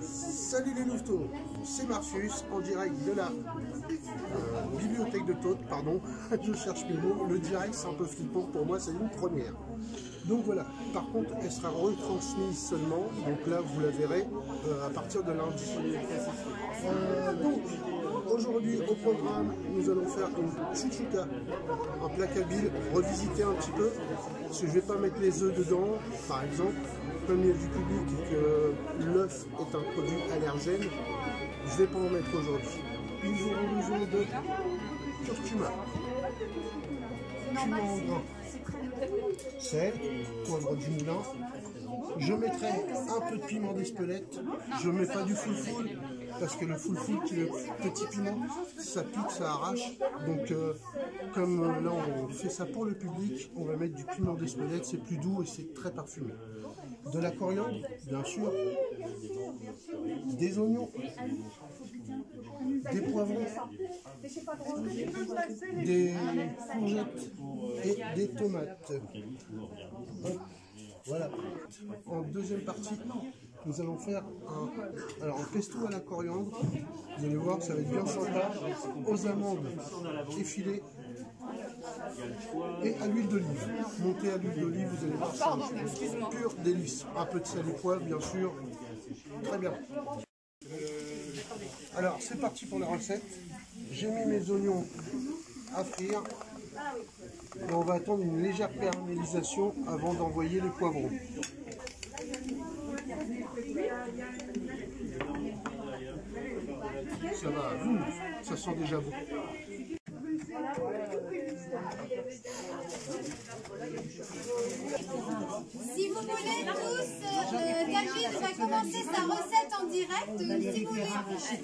Salut les louveteaux, c'est Marcus en direct de la bibliothèque de Tôtes, pardon, je cherche mes mots, le direct c'est un peu flippant pour moi, c'est une première. Donc voilà, par contre elle sera retransmise seulement, donc là vous la verrez à partir de lundi. Donc aujourd'hui au programme, nous allons faire une chouchouka, un plat kabyle, revisiter un petit peu, parce que je ne vais pas mettre les œufs dedans, par exemple. Comme il y a du public et que l'œuf est un produit allergène, je ne vais pas en mettre aujourd'hui. Nous aurons besoin de curcuma, cumin en grain, sel, poivre du moulin. Je mettrai un peu de piment d'Espelette. Je ne mets pas du full parce que le full qui est le petit piment, ça pique, ça arrache. Donc comme là on fait ça pour le public, on va mettre du piment d'Espelette, c'est plus doux et c'est très parfumé. De la coriandre, bien sûr, des oignons, des poivrons, des courgettes et des tomates. Voilà. En deuxième partie, nous allons faire un pesto à la coriandre. Vous allez voir, ça va être bien sympa. Aux amandes effilées et à l'huile d'olive. Montez à l'huile d'olive, vous allez voir ça. Pur délice. Un peu de sel et poivre, bien sûr. Très bien. Alors, c'est parti pour la recette. J'ai mis mes oignons à frire. Et on va attendre une légère caramélisation avant d'envoyer les poivrons. Ça va, ça sent déjà bon. Si vous voulez tous, David va commencer sa recette en direct. Si vous voulez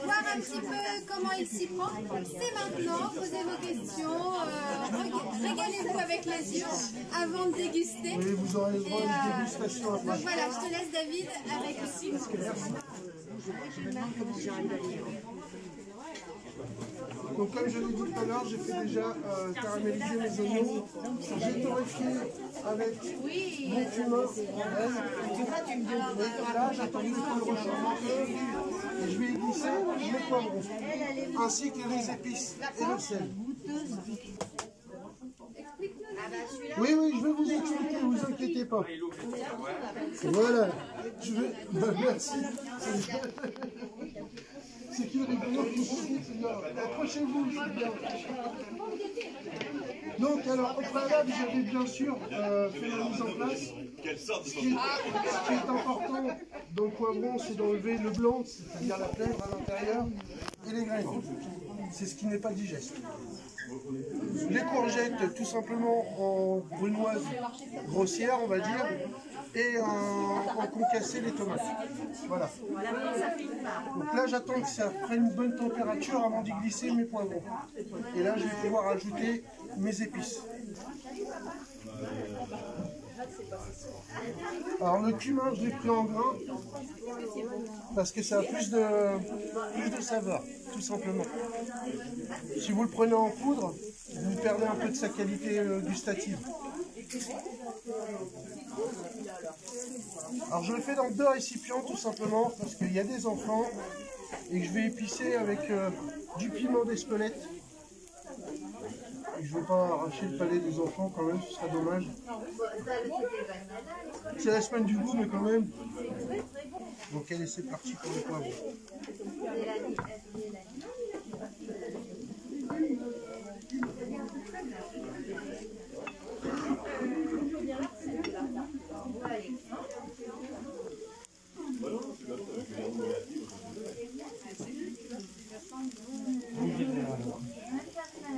voir un petit peu comment il s'y prend, c'est maintenant. Posez vos questions, régalez-vous avec les yeux avant de déguster. Oui, vous aurez le droit à une dégustation après. Donc voilà, je te laisse David avec le. Donc comme je l'ai dit tout à l'heure, j'ai fait déjà caraméliser mes oignons. J'ai torréfié avec mon cumin en graine. Et là, j'attends juste le rechange. Et je vais y glisser mes poivrons, ainsi que les épices et le sel. Oui, je vais vous expliquer, ne vous inquiétez pas. Voilà, je vais... merci. C'est que rigolo. Approchez-vous, c'est bien. Donc, alors, au préalable, j'avais bien sûr fait la mise en place. Ce qui est important dans le poivron, c'est d'enlever le blanc, c'est-à-dire la plèvre à l'intérieur, et les graines. C'est ce qui n'est pas digeste. Les courgettes, tout simplement en brunoise grossière, on va dire, et en concassé les tomates. Voilà. Donc là, j'attends que ça prenne une bonne température avant d'y glisser mes poivrons. Et là, je vais pouvoir ajouter mes épices. Alors le cumin, je l'ai pris en grain parce que ça a plus de saveur, tout simplement. Si vous le prenez en poudre, vous perdez un peu de sa qualité gustative. Alors je le fais dans 2 récipients tout simplement parce qu'il y a des enfants et que je vais épicer avec du piment d'Espelette. Je ne veux pas arracher le palais des enfants quand même, ce serait dommage. C'est la semaine du goût mais quand même. Donc allez, c'est parti pour les poivrons.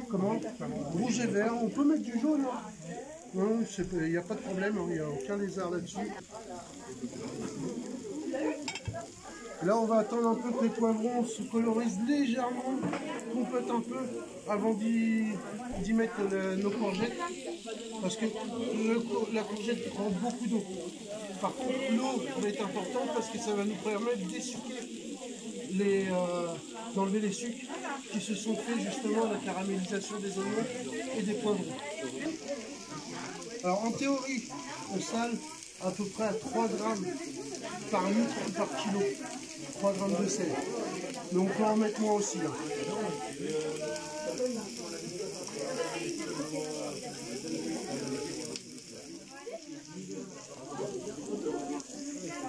Comment? Rouge et vert, on peut mettre du jaune. Non, il n'y a pas de problème, il n'y a aucun lézard là-dessus. Là, on va attendre un peu que les poivrons se colorisent légèrement, compètent un peu, avant d'y mettre nos courgettes. Parce que la courgette prend beaucoup d'eau. Par contre, l'eau va être importante parce que ça va nous permettre d'essuquer, d'enlever les sucres qui se sont faits justement à la caramélisation des oignons et des poivrons. Alors en théorie, on sale à peu près à 3 grammes par litre ou par kilo. 3 grammes de sel. Mais on peut en mettre moins aussi là.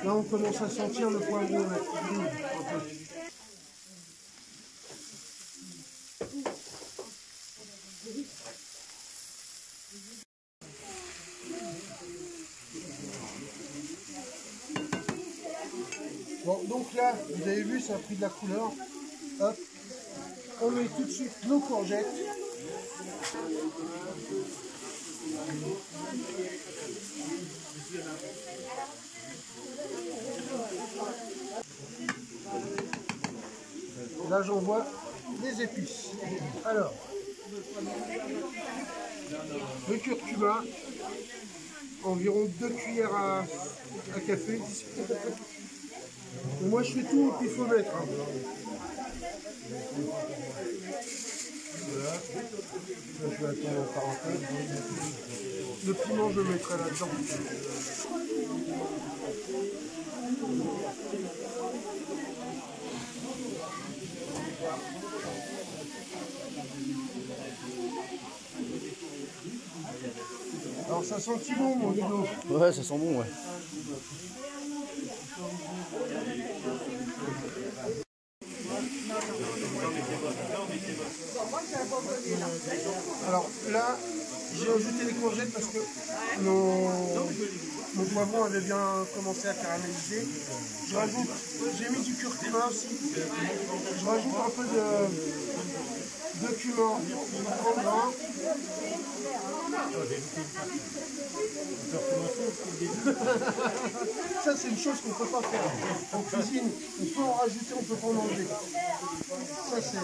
Là on commence à sentir le poivron là, qui brille un peu. Bon, donc là, vous avez vu, ça a pris de la couleur. Hop, on met tout de suite nos courgettes. Là, j'envoie les épices. Alors, le curcuma, environ 2 cuillères à café. Et moi, je fais tout au pifomètre. Hein. Voilà. Là, je vais attendre en parenthèse. Le piment, je le mettrai là-dedans. Alors ça sent bon, mon Ludo. Ouais, ça sent bon, ouais. Alors là, j'ai ajouté les courgettes parce que mon poivron avait bien commencé à caraméliser. J'ai mis du curcuma aussi. Je rajoute un peu de cumin en grain. Ça, c'est une chose qu'on ne peut pas faire. En cuisine, on peut en rajouter, on ne peut pas en enlever. Ça, c'est...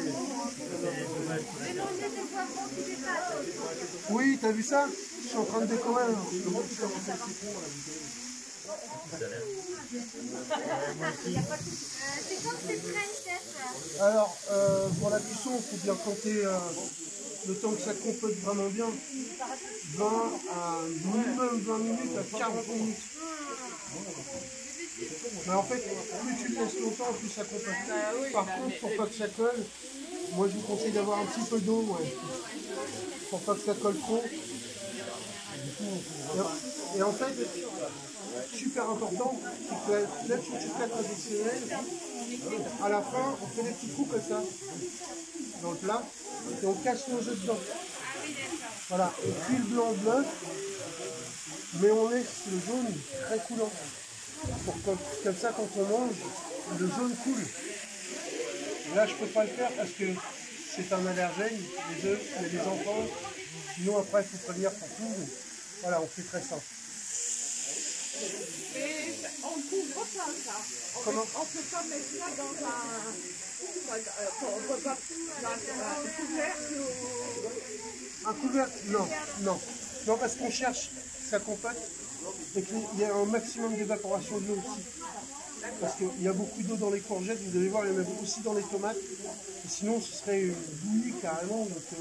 Oui, t'as vu ça? Je suis en train de décorer. C'est quand c'est prêt, chef? Alors, pour la cuisson, il faut bien compter le temps que ça compote vraiment bien. 20 à minimum 20 minutes à 40 minutes. Mais en fait, plus tu le laisses longtemps, plus ça compote. Par contre, pour pas que ça colle, moi je vous conseille d'avoir un petit peu d'eau, ouais, pour pas que ça colle trop. Et en fait, super important, c'est que là tu fais traditionnel. À la fin, on fait des petits coups comme ça, dans le plat, et on casse nos œufs dedans. Voilà, et puis le blanc de bœuf, mais on laisse le jaune très coulant. Pour que, comme ça, quand on mange, le jaune coule. Là, je ne peux pas le faire parce que c'est un allergène, les œufs, il y a des enfants. Sinon, après, il faut prévenir pour tout. Donc, voilà, on fait très simple. Et on couvre pas ça. Comment? On peut pas mettre ça dans un couvercle ou... Un couvercle? Non, non. Non, parce qu'on cherche sa compote et qu'il y a un maximum d'évaporation de l'eau aussi. Parce qu'il y a beaucoup d'eau dans les courgettes, vous allez voir, il y en a aussi dans les tomates. Et sinon, ce serait une bouillie carrément. Donc, il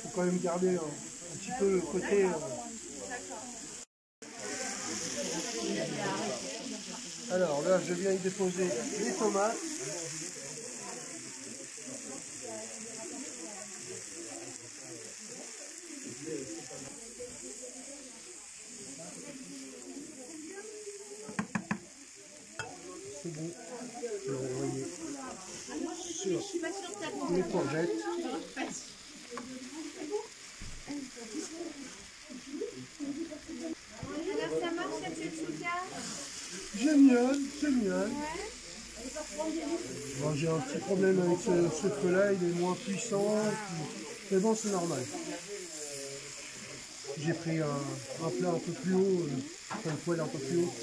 faut quand même garder un petit peu le côté... Alors là, je viens y déposer les tomates. C'est bon, je vais envoyer sur les courgettes. Alors ça marche cette chouka? Génial, génial. Bon, j'ai un petit problème avec ce feu-là, il est moins puissant. Mais bon, c'est normal. J'ai pris un plat un peu plus haut, une poêle un peu plus haut.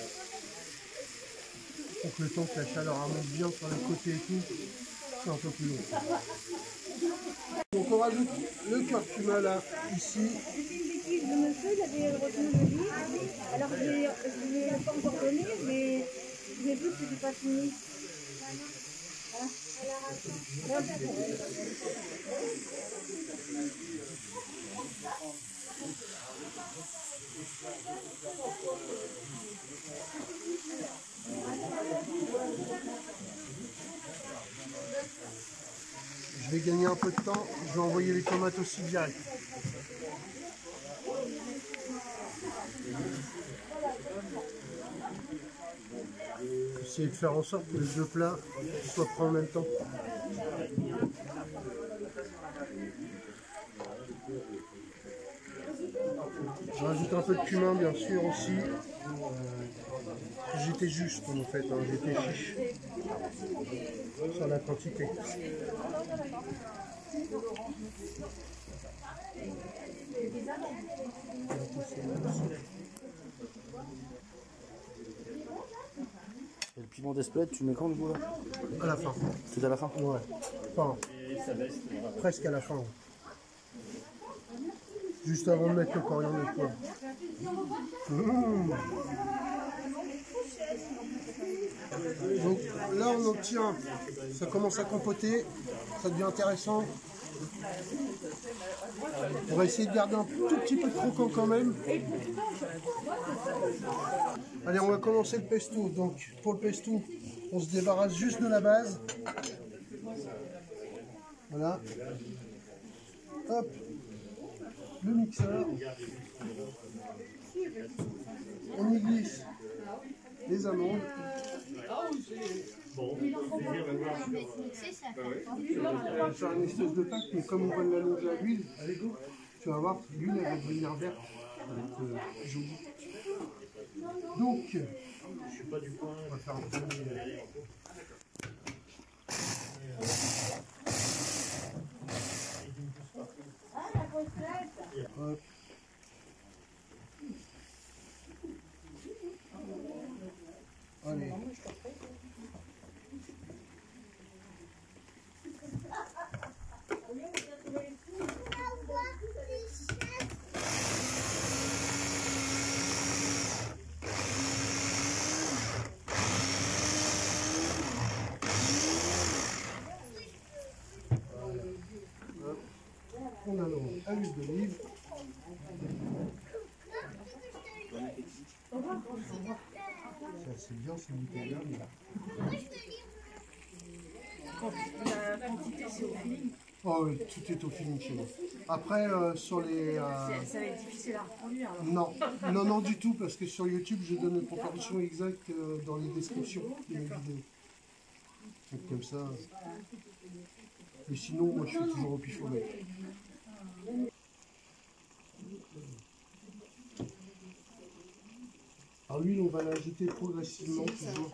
Pour que le temps que la chaleur remonte bien sur les côtés et tout, c'est un peu plus long. Donc on rajoute le curcuma là, ici. Le monsieur, il avait retenu le livre, alors je ne l'ai pas encore donné, mais j'ai vu que c'était pas fini. Je vais gagner un peu de temps, je vais envoyer les tomates aussi direct. Essayer de faire en sorte que les deux plats soient prêts en même temps. Je rajoute un peu de cumin bien sûr aussi. J'étais juste en fait, hein, j'étais chiche sur la quantité. Et le piment d'Espelette, tu mets quand du coup là? À la fin. C'est à la fin? Ouais. Enfin, presque à la fin. Juste avant de mettre le coriandre et le poivre. Donc là on obtient, ça commence à compoter, ça devient intéressant. On va essayer de garder un tout petit peu de croquant quand même. Allez, on va commencer le pesto. Donc pour le pesto, on se débarrasse juste de la base. Voilà. Hop. Le mixeur. On y glisse les amandes. On va faire une espèce de pâte, mais comme on va l'allonger à l'huile, allez go, tu vas voir, l'huile elle va devenir verte, elle va être jolie. Donc, on va faire un premier. Hop. Allez. On allonge à l'huile d'olive. Ça c'est bien, c'est nickel. La quantité, c'est au feeling. Oh oui, tout est au feeling chez nous. Après, sur les... Ça va être difficile à reproduire. Alors. Non, non du tout, parce que sur YouTube, je donne les proportions exactes dans les descriptions de mes vidéos. Donc comme ça... Mais sinon, moi je suis toujours au pifomètre. Alors l'huile, on va la jeter progressivement toujours.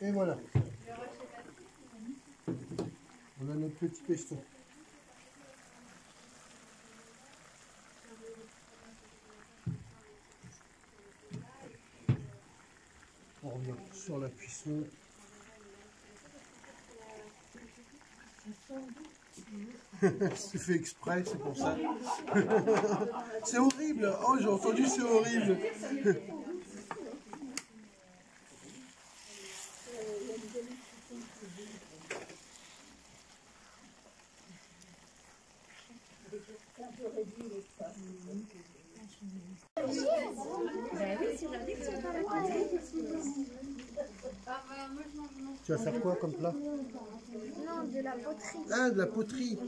Et voilà. On a notre petit pesto. On revient sur la cuisson. C'est fait exprès, c'est pour ça. C'est horrible. Oh, j'ai entendu, c'est horrible. Tu vas faire quoi comme plat? Non, de la poterie. Ah, de la poterie.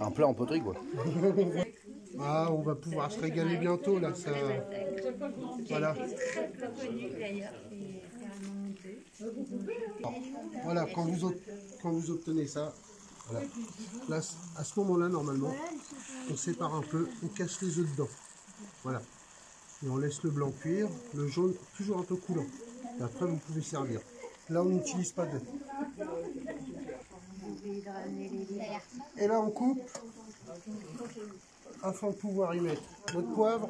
Un plat en poterie quoi. Ah, on va pouvoir se régaler bientôt là. Ça... Voilà. Voilà, quand vous obtenez ça, voilà. Là, à ce moment-là, normalement, on sépare un peu, on cache les œufs dedans. Voilà. Et on laisse le blanc cuire, le jaune toujours un peu coulant. Et après, vous pouvez servir. Là, on n'utilise pas d'œufs. Et là, on coupe afin de pouvoir y mettre notre poivre,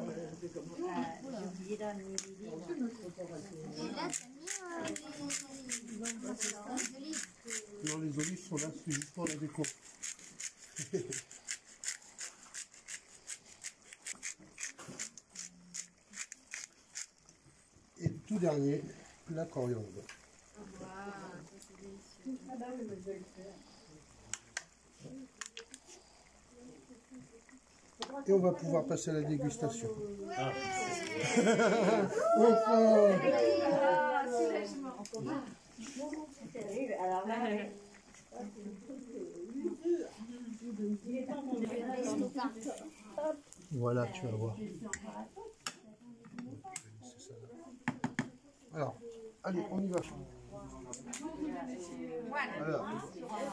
Et là, t'as mis les olives. Non, les olives sont là, c'est juste pour la déco. Et tout dernier, la coriandre. Et on va pouvoir passer à la dégustation. Enfin. Voilà, tu vas voir. Alors, allez, on y va. Alors,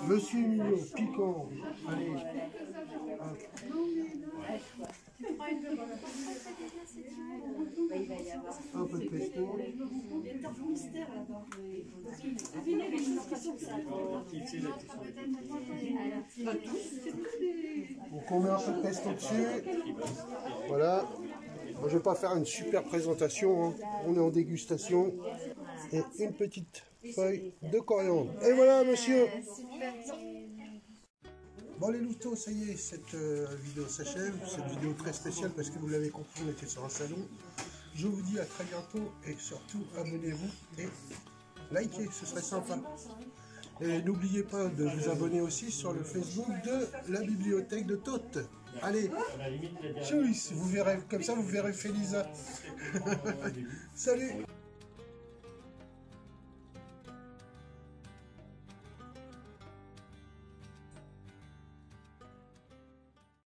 monsieur Mignon, piquant. Allez. Un peu de pesto. Donc on met un peu de pesto dessus. Voilà. Moi, je ne vais pas faire une super présentation. Hein. On est en dégustation. Et une petite feuille de coriandre. Et voilà, monsieur. Bon les louveteaux, ça y est, cette vidéo s'achève. Cette vidéo très spéciale parce que vous l'avez compris, on était sur un salon. Je vous dis à très bientôt et surtout abonnez-vous et likez, ce serait sympa. Et n'oubliez pas de vous abonner aussi sur le Facebook de la bibliothèque de Tôtes. Allez, tchuss, vous verrez, comme ça vous verrez Félisa. Salut.